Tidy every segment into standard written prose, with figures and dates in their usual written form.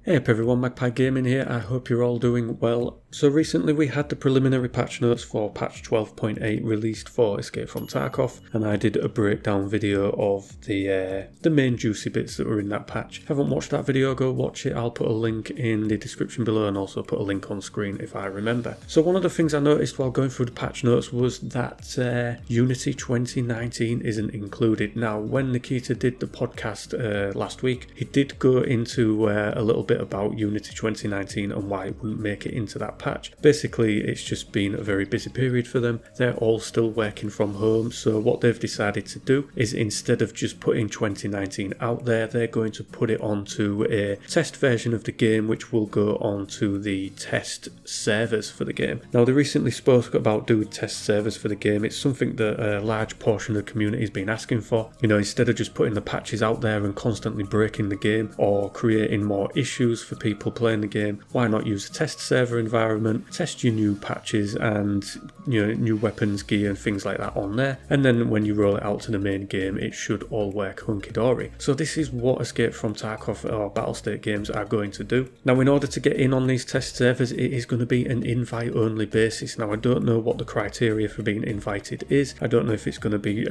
Hey up everyone, Magpie Gaming here. I hope you're all doing well. So recently we had the preliminary patch notes for patch 12.8 released for Escape from Tarkov, and I did a breakdown video of the main juicy bits that were in that patch. If you haven't watched that video, go watch it. I'll put a link in the description below and also put a link on screen if I remember. So one of the things I noticed while going through the patch notes was that Unity 2019 isn't included. Now when Nikita did the podcast last week, he did go into a little bit about Unity 2019 and why it wouldn't make it into that patch. Basically, it's just been a very busy period for them. They're all still working from home, so what they've decided to do is instead of just putting 2019 out there, they're going to put it onto a test version of the game, which will go onto the test servers for the game. Now, they recently spoke about doing test servers for the game. It's something that a large portion of the community has been asking for. You know, instead of just putting the patches out there and constantly breaking the game or creating more issues for people playing the game, why not use a test server environment, test your new patches and new weapons, gear and things like that on there, and then when you roll it out to the main game it should all work hunky-dory. So this is what Escape from Tarkov or Battlestate games are going to do. Now in order to get in on these test servers, it is going to be an invite only basis. Now I don't know what the criteria for being invited is. I don't know if it's going to be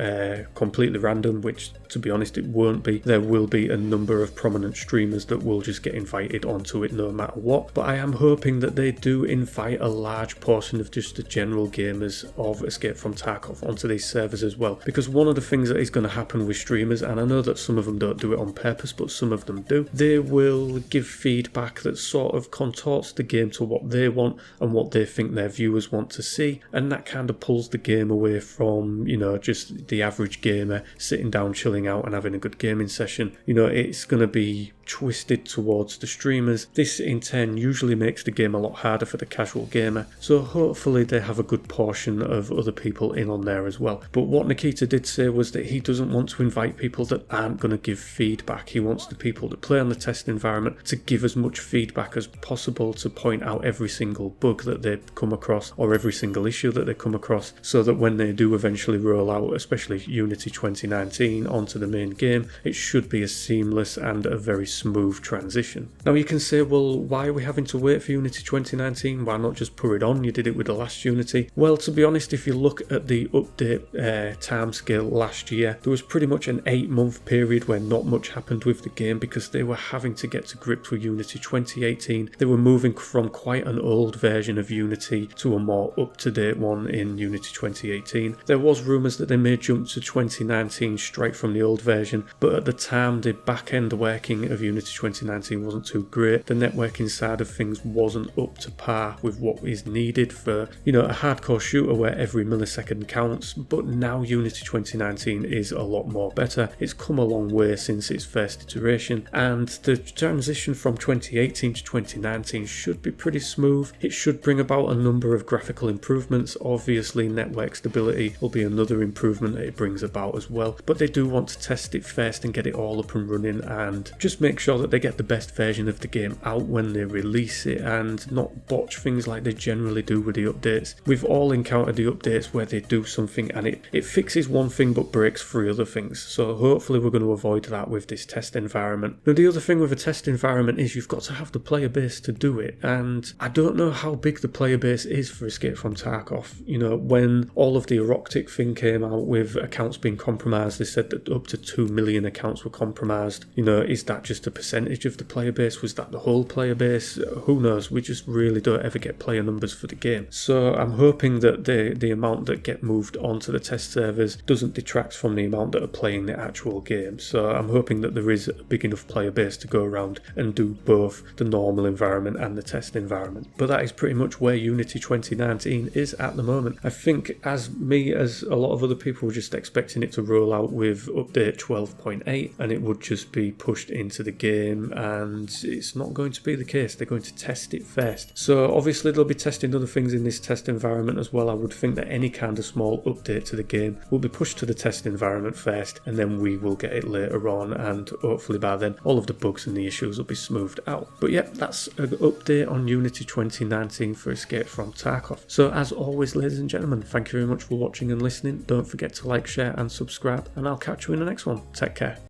completely random, which to be honest it won't be. There will be a number of prominent streamers that will just get invited onto it no matter what, but I am hoping that they do invite a large portion of just the general gamers of Escape from Tarkov onto these servers as well, because one of the things that is going to happen with streamers, and I know that some of them don't do it on purpose but some of them do, they will give feedback that sort of contorts the game to what they want and what they think their viewers want to see, and that kind of pulls the game away from just the average gamer sitting down chilling out and having a good gaming session. It's going to be twisted towards the streamers. This in turn usually makes the game a lot harder for the casual gamer, so hopefully they have a good portion of other people in on there as well. But what Nikita did say was that he doesn't want to invite people that aren't going to give feedback. He wants the people that play on the test environment to give as much feedback as possible, to point out every single bug that they come across or every single issue that they come across, so that when they do eventually roll out, especially Unity 2019, onto the main game, it should be a seamless and a very smooth transition. Now you can say, well, why are we having to wait for Unity 2019? Why not just put it on? You did it with the last Unity. Well, to be honest, if you look at the update timescale last year, there was pretty much an 8-month period where not much happened with the game because they were having to get to grips with Unity 2018. They were moving from quite an old version of Unity to a more up-to-date one in Unity 2018. There was rumours that they may jump to 2019 straight from the old version, but at the time the back-end working of Unity 2019 wasn't too great. The networking side of things wasn't up to par with what is needed for a hardcore shooter where every millisecond counts. But now Unity 2019 is a lot more better. It's come a long way since its first iteration, and the transition from 2018 to 2019 should be pretty smooth. It should bring about a number of graphical improvements. Obviously network stability will be another improvement that it brings about as well, but they do want to test it first and get it all up and running and just make sure that they get the best version of the game out when they release it and not botch things like they generally do with the updates. We've all encountered the updates where they do something and it fixes one thing but breaks 3 other things, so hopefully we're going to avoid that with this test environment. Now the other thing with a test environment is you've got to have the player base to do it, and I don't know how big the player base is for Escape from Tarkov. When all of the Eroctic thing came out with accounts being compromised, they said that up to 2 million accounts were compromised. Is that just a percentage of the player base? Was that the whole player base? Who knows? We just really don't ever get player numbers for the game. So I'm hoping that the amount that get moved onto the test servers doesn't detract from the amount that are playing the actual game. So I'm hoping that there is a big enough player base to go around and do both the normal environment and the test environment. But that is pretty much where Unity 2019 is at the moment. I think as a lot of other people were just expecting it to roll out with update 12.8 and it would just be pushed into the game, and it's not going to be the case. They're going to test it first. So obviously they'll be testing other things in this test environment as well. I would think that any kind of small update to the game will be pushed to the test environment first, and then we will get it later on, and hopefully by then all of the bugs and the issues will be smoothed out. But yeah, that's an update on Unity 2019 for Escape from Tarkov. So as always, ladies and gentlemen, thank you very much for watching and listening. Don't forget to like, share and subscribe, and I'll catch you in the next one. Take care.